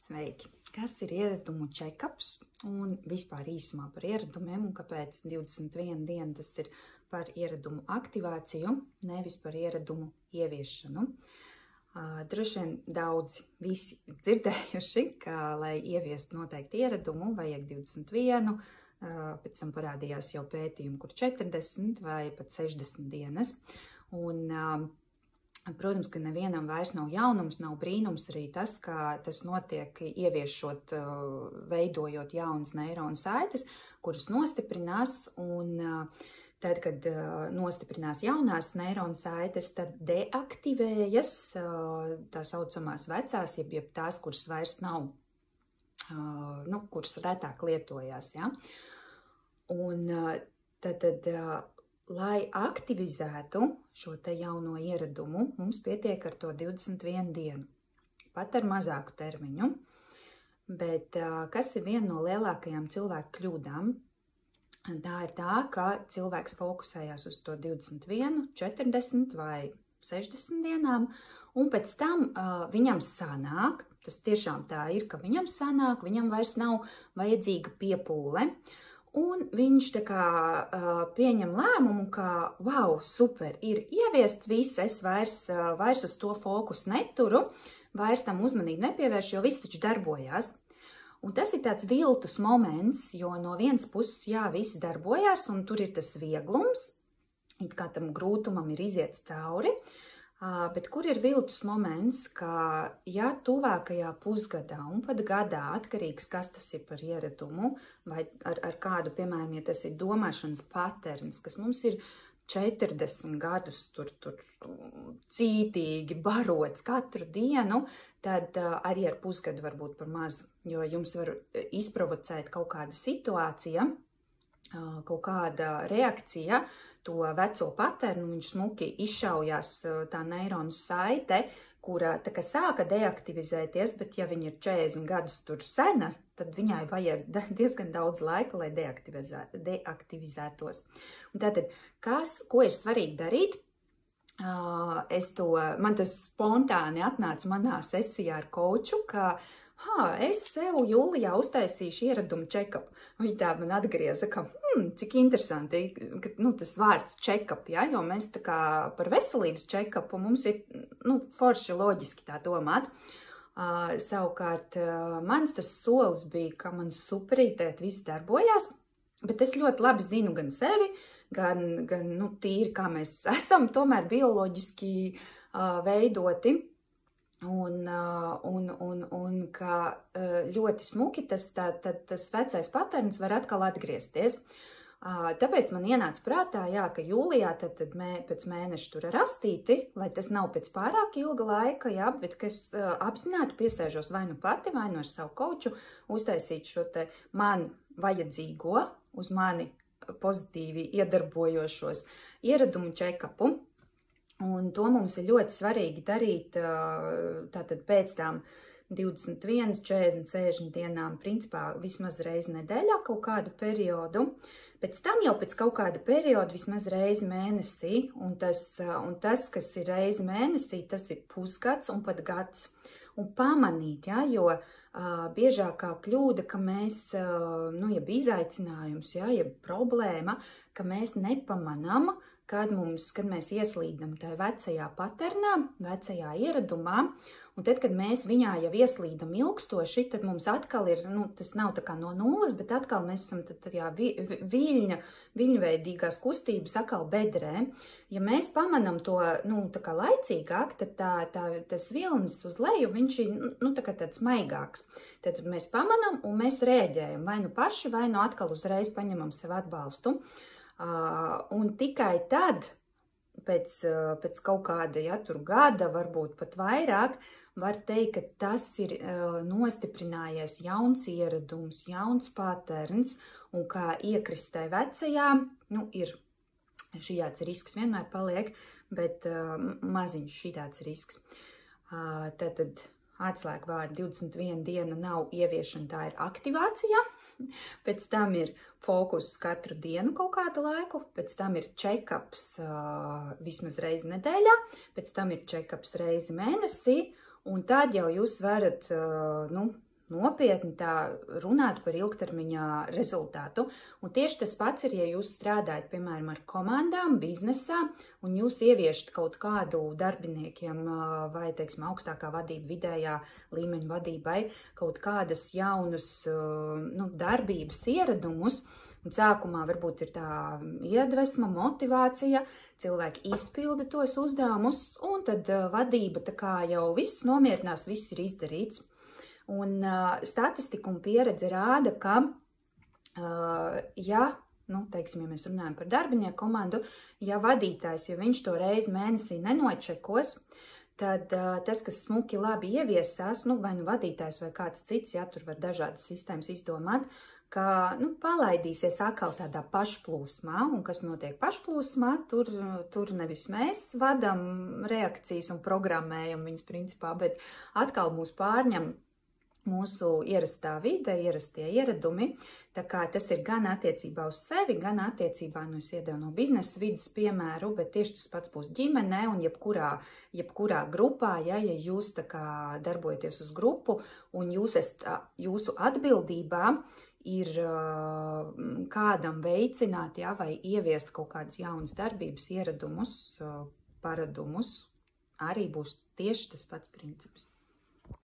Sveiki! Kas ir ieradumu check-ups un vispār īsumā par ieradumiem un kāpēc 21 diena tas ir par ieradumu aktivāciju, nevis par ieradumu ieviešanu? Droši vien daudzi visi dzirdējuši, ka, lai ieviestu noteikti ieradumu, vajag 21, pēc tam parādījās jau pētījumi, kur 40 vai pat 60 dienas. Protams, ka nevienam vairs nav jaunums, nav brīnums arī tas, ka tas notiek ieviešot, veidojot jaunas neironu saites, kuras nostiprinās, un tad, kad nostiprinās jaunās neironu saites, tad deaktivējas tā saucamās vecās, jeb tās, kuras vairs nav, kuras retāk lietojās, ja? Un tad lai aktivizētu šo te jauno ieradumu, mums pietiek ar to 21 dienu, pat ar mazāku termiņu. Bet kas ir viena no lielākajām cilvēku kļūdām? Tā ir tā, ka cilvēks fokusējās uz to 21, 40 vai 60 dienām, un pēc tam viņam sanāk, tas tiešām tā ir, ka viņam sanāk, viņam vairs nav vajadzīga piepūle, un viņš tā kā pieņem lēmumu, ka, wow, super, ir ieviests viss, es vairs uz to fokusu neturu, vairs tam uzmanību nepievēršu, jo viss taču darbojās. Un tas ir tāds viltus moments, jo no vienas puses, jā, viss darbojās, un tur ir tas vieglums, it kā tam grūtumam ir iziet cauri, bet kur ir viltus moments, ka, ja tuvākajā pusgadā un pat gadā, atkarīgs, kas tas ir par ieradumu, vai ar kādu, piemēram, ja tas ir domāšanas paterns, kas mums ir 40 gadus tur cītīgi barots katru dienu, tad arī ar pusgadu var būt par mazu, jo jums var izprovocēt kaut kāda situācija, kaut kāda reakcija, to veco paternu, viņš smuki izšaujās tā neironu saite, kura tā kā sāka deaktivizēties, bet ja viņa ir 40 gadus tur sena, tad viņai vajag diezgan daudz laika, lai deaktivizētos. Un tātad, ko ir svarīgi darīt? Man tas spontāni atnāca manā sesijā ar koču, ka es sev jūlijā uztaisīšu ieradumu check-up. Viņa tā man atgrieza, ka, cik interesanti, ka, tas vārds check-up, ja, jo mēs tā kā par veselības check-upu mums ir, forši loģiski tā domāt. Savukārt, mans tas solis bija, ka man superītēt viss darbojās, bet es ļoti labi zinu gan sevi, gan tīri, kā mēs esam, tomēr bioloģiski veidoti. Un ka ļoti smuki tas vecais paterns var atkal atgriezties. Tāpēc man ienāca prātā, jā, ka jūlijā tad pēc mēneša tur rastīti, lai tas nav pēc pārāk ilga laika, jā, bet ka es apzināti piesēžos vai nu pati, vai nu ar savu koču, uztaisīt šo te man vajadzīgo, uz mani pozitīvi iedarbojošos ieradumu check-upu. Un to mums ir ļoti svarīgi darīt tātad pēc tām 21, 40, 60 dienām, principā vismaz reizi nedēļā kaut kādu periodu. Pēc tam jau pēc kaut kāda perioda vismaz reizi mēnesī, un tas, kas ir reizi mēnesī, tas ir pusgads un pat gads. Un pamanīt, ja, jo biežākā kļūda, ka mēs, jeb izaicinājums, ja, jeb problēma, ka mēs nepamanām, kad mēs ieslīdam tajā vecajā paternā, vecajā ieradumā, un tad, kad mēs viņā jau ieslīdam ilgstoši, tad mums atkal ir, tas nav tā kā no nulles, bet atkal mēs esam tajā viļņveidīgās kustības atkal bedrē. Ja mēs pamanam to, tā kā laicīgāk, tad tas vilnis uz leju, viņš ir, tā kā tāds maigāks. Tad mēs pamanam un mēs rēģējam, vai nu paši, vai nu atkal uzreiz paņemam sev atbalstu. Un tikai tad, pēc kaut kāda, ja tur gada, varbūt pat vairāk, var teikt, ka tas ir nostiprinājies jauns ieradums, jauns paterns, un kā iekrist tai vecajā, ir šāds risks vienmēr paliek, bet maziņš šāds risks. Tātad atslēgvārdi 21 diena nav ieviešana, tā ir aktivācija. Pēc tam ir fokus katru dienu kaut kādu laiku, pēc tam ir check-ups vismaz reizi nedēļā, pēc tam ir check-ups reizi mēnesī, un tad jau jūs varat nopietni tā runāt par ilgtermiņā rezultātu. Un tieši tas pats ir, ja jūs strādājat, piemēram, ar komandām, biznesā, un jūs ieviešat kaut kādu darbiniekiem vai, teiksim, augstākā vadība, vidējā līmeņa vadībai, kaut kādas jaunus darbības ieradumus. Un sākumā varbūt ir tā iedvesma, motivācija, cilvēki izpilda tos uzdevumus, un tad vadība tā kā jau viss nomierinās, viss ir izdarīts. Un statistika un pieredze rāda, ka, ja mēs runājam par darbinieku komandu, ja vadītājs, ja viņš to reizi mēnesī nenočekos, tad tas, kas smuki labi ieviesās, vai vadītājs vai kāds cits, tur var dažādas sistēmas izdomāt, ka palaidīsies atkal tādā pašplūsmā, un kas notiek pašplūsmā, tur nevis mēs vadam reakcijas un programmējam viņas principā, bet atkal mūs pārņem mūsu ierastā vide, ierastie ieradumi, tā kā tas ir gan attiecībā uz sevi, gan attiecībā, es iedevu no biznesa vidas piemēru, bet tieši tas pats būs ģimenē un jebkurā grupā, ja jūs tā kā darbojaties uz grupu un jūsu atbildībā ir kādam veicināt, vai ieviest kaut kādas jaunas darbības, ieradumus, paradumus, arī būs tieši tas pats princips.